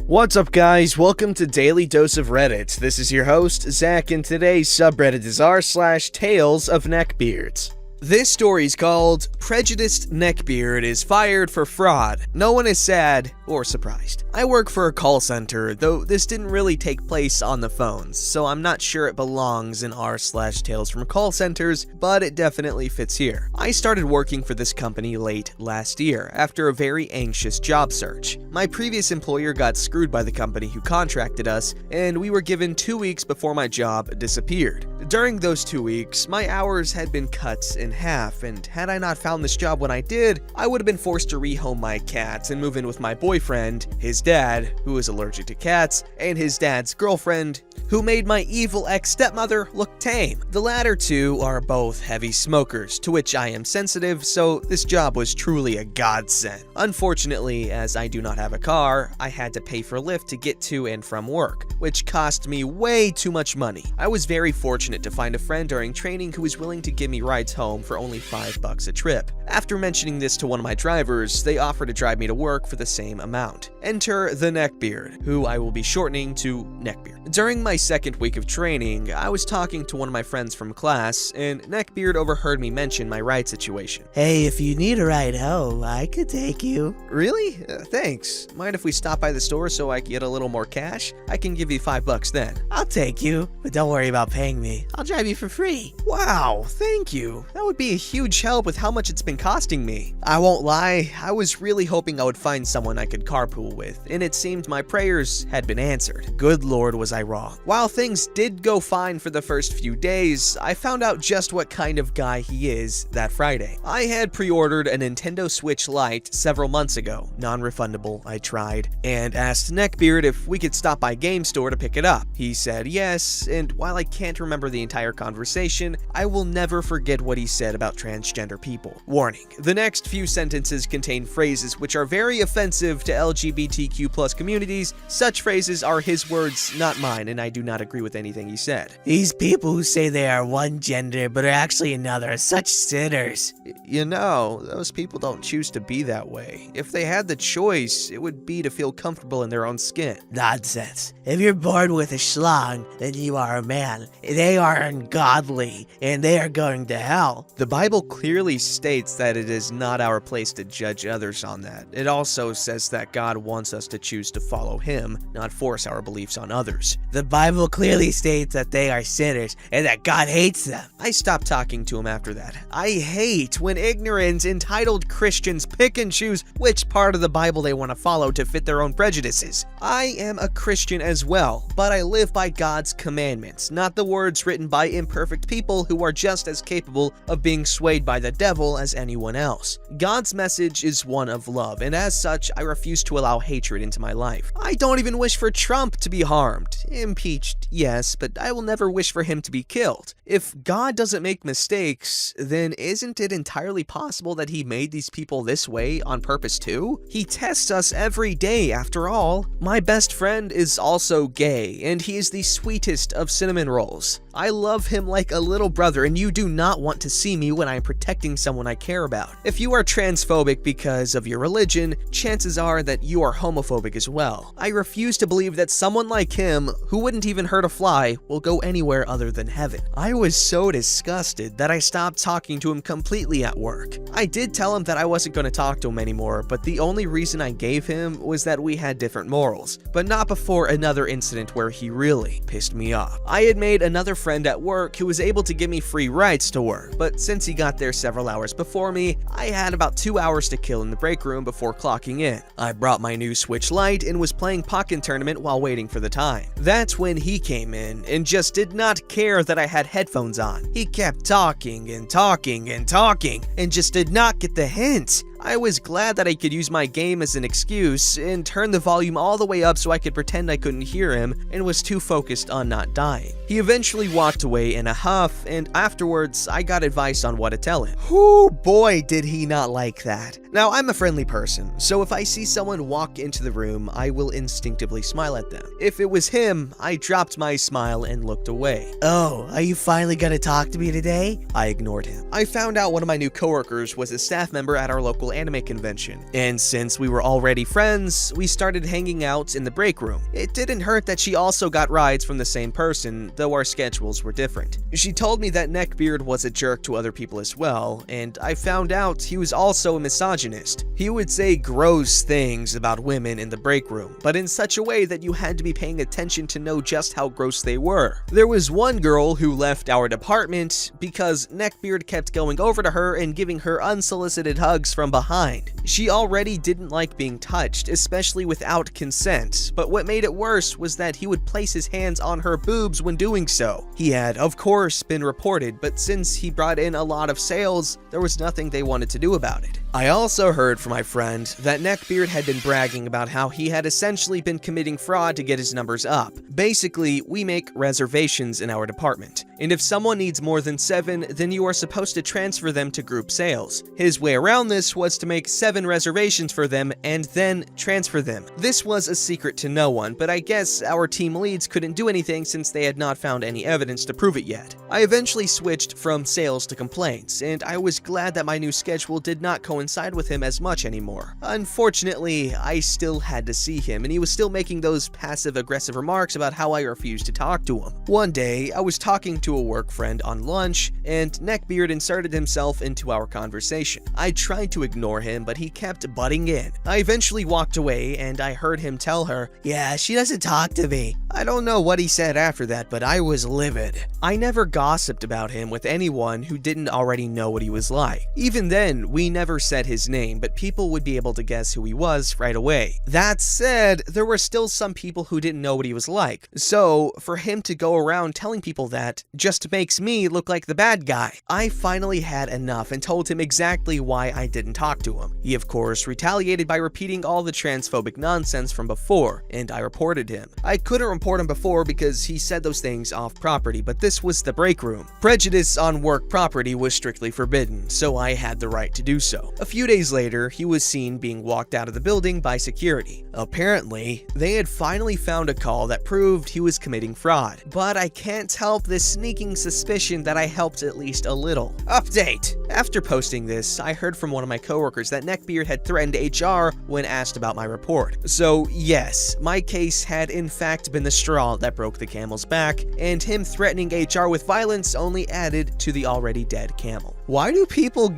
What's up, guys? Welcome to Daily Dose of Reddit. This is your host, Zach, and today's subreddit is r/TalesofNeckbeards. This story's called Prejudiced Neckbeard is Fired for Fraud. No one is sad or surprised. I work for a call center, though this didn't really take place on the phones, so I'm not sure it belongs in r/Tales from Call Centers, but it definitely fits here. I started working for this company late last year, after a very anxious job search. My previous employer got screwed by the company who contracted us, and we were given 2 weeks before my job disappeared. During those 2 weeks, my hours had been cut in half, and had I not found this job when I did, I would have been forced to rehome my cats and move in with my boyfriend, his dad, who is allergic to cats, and his dad's girlfriend, who made my evil ex-stepmother look tame. The latter two are both heavy smokers, to which I am sensitive, so this job was truly a godsend. Unfortunately, as I do not have a car, I had to pay for Lyft to get to and from work, which cost me way too much money. I was very fortunate to find a friend during training who was willing to give me rides home for only $5 a trip. After mentioning this to one of my drivers, they offered to drive me to work for the same amount. Enter the Neckbeard, who I will be shortening to Neckbeard. During my second week of training, I was talking to one of my friends from class, and Neckbeard overheard me mention my ride situation. Hey, if you need a ride home, I could take you. Really? Thanks. Mind if we stop by the store so I can get a little more cash? I can give you $5 then. I'll take you, but don't worry about paying me. I'll drive you for free. Wow, thank you. That would be a huge help with how much it's been costing me. I won't lie, I was really hoping I would find someone I could carpool with, and it seemed my prayers had been answered. Good Lord, was I wrong. While things did go fine for the first few days, I found out just what kind of guy he is that Friday. I had pre-ordered a Nintendo Switch Lite several months ago, non-refundable, I tried, and asked Neckbeard if we could stop by Game Store to pick it up. He said yes, and while I can't remember the entire conversation, I will never forget what he said about transgender people. Warning, the next few sentences contain phrases which are very offensive to LGBTQ+ communities. Such phrases are his words, not mine, and I do not agree with anything he said. These people who say they are one gender but are actually another are such sinners. You know, those people don't choose to be that way. If they had the choice, it would be to feel comfortable in their own skin. Nonsense. If you're born with a schlong, then you are a man. They are ungodly, and they are going to hell. The Bible clearly states that it is not our place to judge others on that. It also says that God wants us to choose to follow Him, not force our beliefs on others. The Bible clearly states that they are sinners, and that God hates them. I stopped talking to him after that. I hate when ignorant, entitled Christians pick and choose which part of the Bible they want to follow to fit their own prejudices. I am a Christian as well, but I live by God's commandments, not the words written by imperfect people who are just as capable of being swayed by the devil as anyone else. God's message is one of love, and as such, I refuse to allow hatred into my life. I don't even wish for Trump to be harmed. Impeached, yes, but I will never wish for him to be killed. If God doesn't make mistakes, then isn't it entirely possible that he made these people this way on purpose too? He tests us every day, after all. My best friend is also gay, and he is the sweetest of cinnamon rolls. I love him like a little brother, and you do not want to see me when I'm protecting someone I care about. If you are transphobic because of your religion, chances are that you are homophobic as well. I refuse to believe that someone like him, who wouldn't even hurt a fly, will go anywhere other than heaven. I was so disgusted that I stopped talking to him completely at work. I did tell him that I wasn't going to talk to him anymore, but the only reason I gave him was that we had different morals, but not before another incident where he really pissed me off. I had made another friend at work who was able to give me free rides to work, but since he got there several hours before me, I had about 2 hours to kill in the break room before clocking in. I brought my new Switch Lite and was playing Pokken Tournament while waiting for the time. That's when he came in and just did not care that I had headphones on. He kept talking and talking and talking and just did not get the hint. I was glad that I could use my game as an excuse and turn the volume all the way up so I could pretend I couldn't hear him and was too focused on not dying. He eventually walked away in a huff, and afterwards I got advice on what to tell him. Whoo boy, did he not like that. Now, I'm a friendly person, so if I see someone walk into the room, I will instinctively smile at them. If it was him, I dropped my smile and looked away. Oh, are you finally gonna talk to me today? I ignored him. I found out one of my new coworkers was a staff member at our local local anime convention. And since we were already friends, we started hanging out in the break room. It didn't hurt that she also got rides from the same person, though our schedules were different. She told me that Neckbeard was a jerk to other people as well, and I found out he was also a misogynist. He would say gross things about women in the break room, but in such a way that you had to be paying attention to know just how gross they were. There was one girl who left our department because Neckbeard kept going over to her and giving her unsolicited hugs from behind. She already didn't like being touched, especially without consent, but what made it worse was that he would place his hands on her boobs when doing so. He had, of course, been reported, but since he brought in a lot of sales, there was nothing they wanted to do about it. I also heard from my friend that Neckbeard had been bragging about how he had essentially been committing fraud to get his numbers up. Basically, we make reservations in our department, and if someone needs more than 7, then you are supposed to transfer them to group sales. His way around this was to make 7 reservations for them and then transfer them. This was a secret to no one, but I guess our team leads couldn't do anything since they had not found any evidence to prove it yet. I eventually switched from sales to complaints, and I was glad that my new schedule did not coincide with him as much anymore. Unfortunately, I still had to see him, and he was still making those passive-aggressive remarks about how I refused to talk to him. One day, I was talking to a work friend on lunch, and Neckbeard inserted himself into our conversation. I tried to ignore him, but he kept butting in. I eventually walked away, and I heard him tell her, Yeah, she doesn't talk to me. I don't know what he said after that, but I was livid. I never gossiped about him with anyone who didn't already know what he was like. Even then, we never said his name, but people would be able to guess who he was right away. That said, there were still some people who didn't know what he was like, so for him to go around telling people that just makes me look like the bad guy. I finally had enough and told him exactly why I didn't talk to him. He of course retaliated by repeating all the transphobic nonsense from before, and I reported him. I couldn't report him before because he said those things off property, but this was the break room. Prejudice on work property was strictly forbidden, so I had the right to do so. A few days later, he was seen being walked out of the building by security. Apparently, they had finally found a call that proved he was committing fraud, but I can't help this sneaking suspicion that I helped at least a little. Update! After posting this, I heard from one of my coworkers that Neckbeard had threatened HR when asked about my report. So yes, my case had in fact been the straw that broke the camel's back, and him threatening HR with violence only added to the already dead camel. Why do people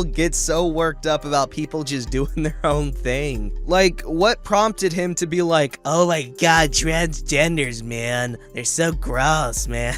get so worked up about people just doing their own thing? Like, what prompted him to be like, Oh my god, transgenders, man. They're so gross, man.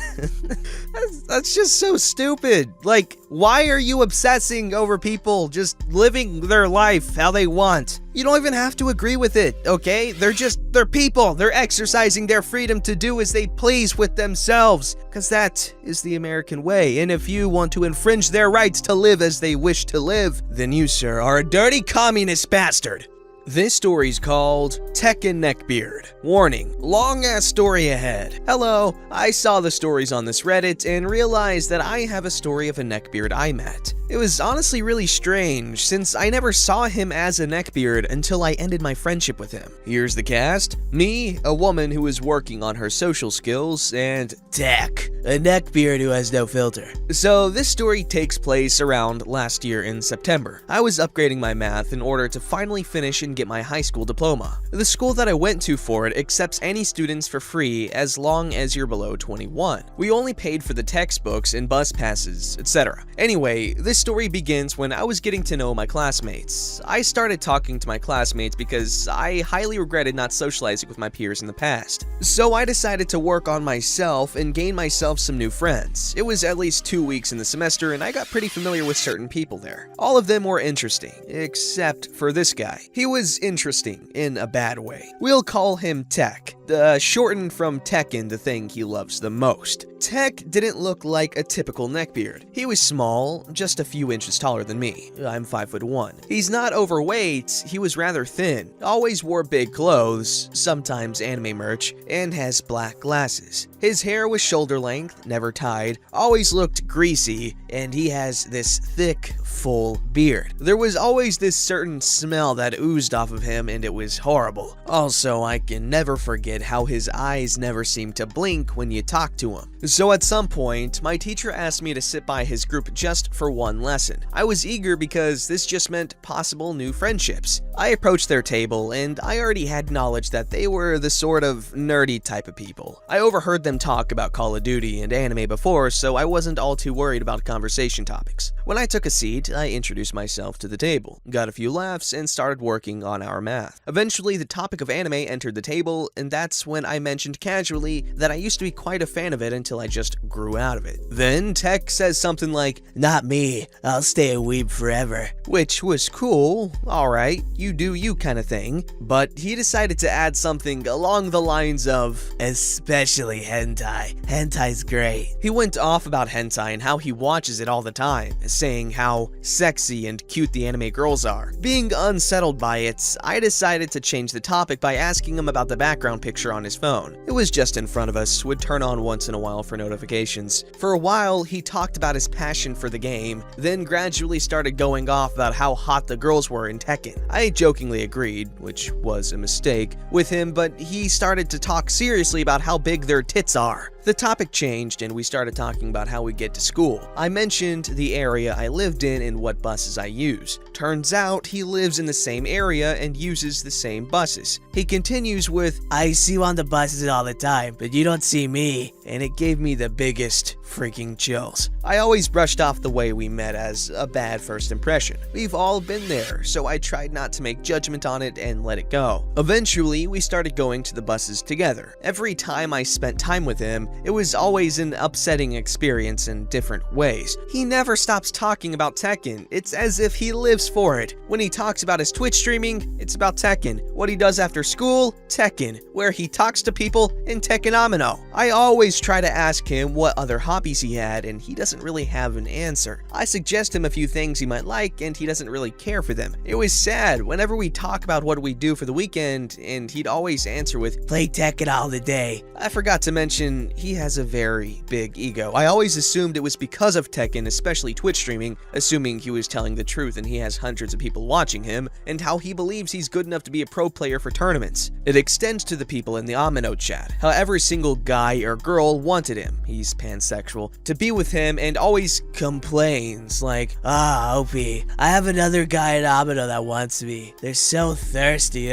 that's just so stupid. Like, why are you obsessing over people just living their life how they want? You don't even have to agree with it, okay? They're people. They're exercising their freedom to do as they please with themselves, because that is the American way. And if you want to infringe their rights to live as they wish to live, then you, sir, are a dirty communist bastard. This story's called Tekken Neckbeard. Warning, long-ass story ahead. Hello, I saw the stories on this Reddit and realized that I have a story of a neckbeard I met. It was honestly really strange, since I never saw him as a neckbeard until I ended my friendship with him. Here's the cast. Me, a woman who is working on her social skills, and Tech, a neckbeard who has no filter. So this story takes place around last year in September. I was upgrading my math in order to finally finish and get my high school diploma. The school that I went to for it accepts any students for free as long as you're below 21. We only paid for the textbooks and bus passes, etc. Anyway, this story begins when I was getting to know my classmates. I started talking to my classmates because I highly regretted not socializing with my peers in the past. So I decided to work on myself and gain myself some new friends. It was at least 2 weeks in the semester and I got pretty familiar with certain people there. All of them were interesting, except for this guy. He was interesting in a bad way. We'll call him Tech, shortened from Tekken, the thing he loves the most. Tech didn't look like a typical neckbeard. He was small, just a few inches taller than me. I'm 5'1". He's not overweight, he was rather thin, always wore big clothes, sometimes anime merch, and has black glasses. His hair was shoulder length, never tied, always looked greasy, and he has this thick, full beard. There was always this certain smell that oozed off of him, and it was horrible. Also, I can never forget how his eyes never seemed to blink when you talked to him. So at some point, my teacher asked me to sit by his group just for one lesson. I was eager because this just meant possible new friendships. I approached their table, and I already had knowledge that they were the sort of nerdy type of people. I overheard them talk about Call of Duty and anime before, so I wasn't all too worried about conversation topics. When I took a seat, I introduced myself to the table, got a few laughs, and started working on our math. Eventually, the topic of anime entered the table, and that's when I mentioned casually that I used to be quite a fan of it until I just grew out of it. Then Tech says something like, Not me, I'll stay a weeb forever. which was cool, alright, you do you kind of thing, but he decided to add something along the lines of, Especially hentai. Hentai's great. he went off about hentai and how he watches it all the time, saying how sexy and cute the anime girls are. Being unsettled by it, I decided to change the topic by asking him about the background picture on his phone. It was just in front of us, would turn on once in a while for notifications. For a while, he talked about his passion for the game, then gradually started going off about how hot the girls were in Tekken. I jokingly agreed, which was a mistake, with him, but he started to talk seriously about how big their tits are. The topic changed and we started talking about how we get to school. I mentioned the area I lived in and what buses I use. Turns out he lives in the same area and uses the same buses. He continues with, I see you on the buses all the time, but you don't see me. And it gave me the biggest freaking chills. I always brushed off the way we met as a bad first impression. We've all been there, so I tried not to make judgment on it and let it go. Eventually, we started going to the buses together. Every time I spent time with him, it was always an upsetting experience in different ways. He never stops talking about Tekken. It's as if he lives for it. When he talks about his Twitch streaming, it's about Tekken. What he does after school, Tekken. Where he talks to people, in Tekken Amino. I always try to ask him what other hobbies he had, and he doesn't really have an answer. I suggest him a few things he might like, and he doesn't really care for them. It was sad whenever we talk about what we do for the weekend, and he'd always answer with, Play Tekken all the day. I forgot to mention, he has a very big ego. I always assumed it was because of Tekken, especially Twitch streaming, assuming he was telling the truth and he has hundreds of people watching him, and how he believes he's good enough to be a pro player for tournaments. It extends to the people in the Amino chat. How every single guy or girl wanted him, he's pansexual, to be with him, and always complains like, Opie, I have another guy in Amino that wants me. They're so thirsty,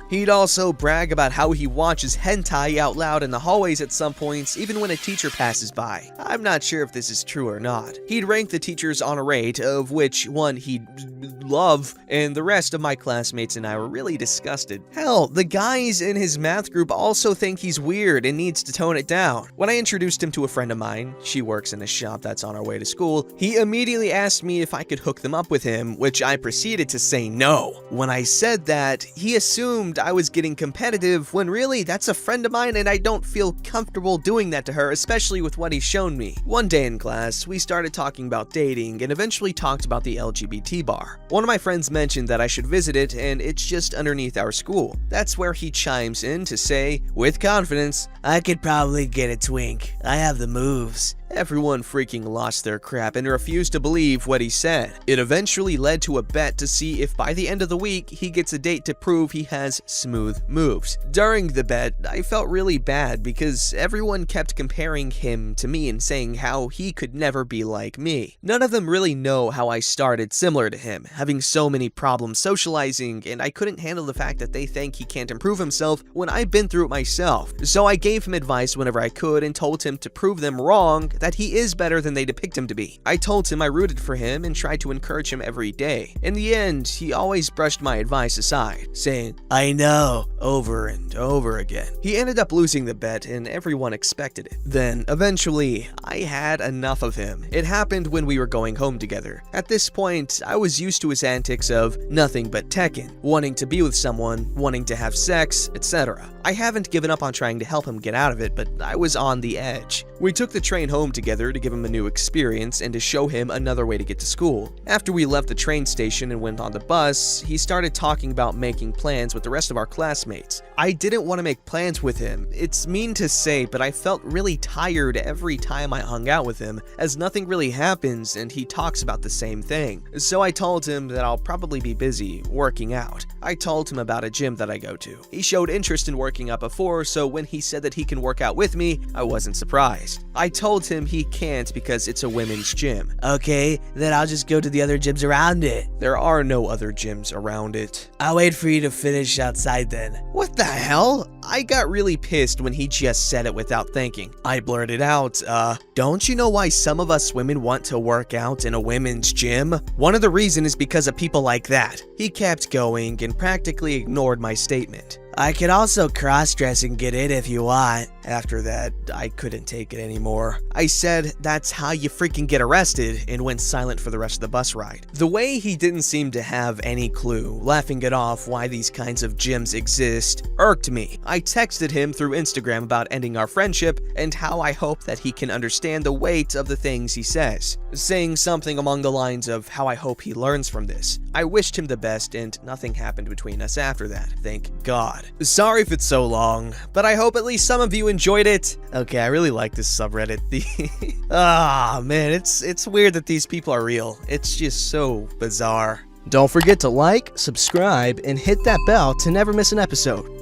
He'd also brag about how he watches hentai out loud in the hallways at some points, even when a teacher passes by. I'm not sure if this is true or not. He'd rank the teachers on a rate of which one he'd love, and the rest of my classmates and I were really disgusted. Hell, the guys in his math group also think he's weird and needs to tone it down. When I introduced him to a friend of mine, she works in a shop that's on our way to school, he immediately asked me if I could hook them up with him, which I proceeded to say no. When I said that, he assumed I was getting competitive when really that's a friend of mine and I don't feel comfortable doing that to her, especially with what he's shown me. One day in class, we started talking about dating and eventually talked about the LGBT bar. One of my friends mentioned that I should visit it and it's just underneath our school. That's where he chimes in to say, with confidence, I could probably get a twink. I have the moves. Everyone freaking lost their crap and refused to believe what he said. It eventually led to a bet to see if by the end of the week he gets a date to prove he has smooth moves. During the bet, I felt really bad because everyone kept comparing him to me and saying how he could never be like me. None of them really know how I started similar to him, having so many problems socializing, and I couldn't handle the fact that they think he can't improve himself when I've been through it myself. So I gave him advice whenever I could and told him to prove them wrong that he is better than they depict him to be. I told him I rooted for him and tried to encourage him every day. In the end, he always brushed my advice aside, saying, I know, over and over again. He ended up losing the bet and everyone expected it. Then, eventually, I had enough of him. It happened when we were going home together. At this point, I was used to his antics of nothing but Tekken, wanting to be with someone, wanting to have sex, etc. I haven't given up on trying to help him get out of it, but I was on the edge. We took the train home together to give him a new experience and to show him another way to get to school. After we left the train station and went on the bus, he started talking about making plans with the rest of our classmates. I didn't want to make plans with him. It's mean to say, but I felt really tired every time I hung out with him, as nothing really happens and he talks about the same thing. So I told him that I'll probably be busy working out. I told him about a gym that I go to. He showed interest in working out before, so when he said that he can work out with me, I wasn't surprised. I told him he can't because it's a women's gym. Okay, then I'll just go to the other gyms around it. There are no other gyms around it. I'll wait for you to finish outside then. What the hell? I got really pissed when he just said it without thinking. I blurted out, don't you know why some of us women want to work out in a women's gym? One of the reasons is because of people like that. He kept going and practically ignored my statement. I could also cross-dress and get in if you want. After that, I couldn't take it anymore. I said, that's how you freaking get arrested, and went silent for the rest of the bus ride. The way he didn't seem to have any clue, laughing it off why these kinds of gyms exist, irked me. I texted him through Instagram about ending our friendship and how I hope that he can understand the weight of the things he says, saying something along the lines of how I hope he learns from this. I wished him the best and nothing happened between us after that, thank God. Sorry if it's so long, but I hope at least some of you enjoyed it. Okay, I really like this subreddit. Man, it's weird that these people are real. It's just so bizarre. Don't forget to like, subscribe, and hit that bell to never miss an episode.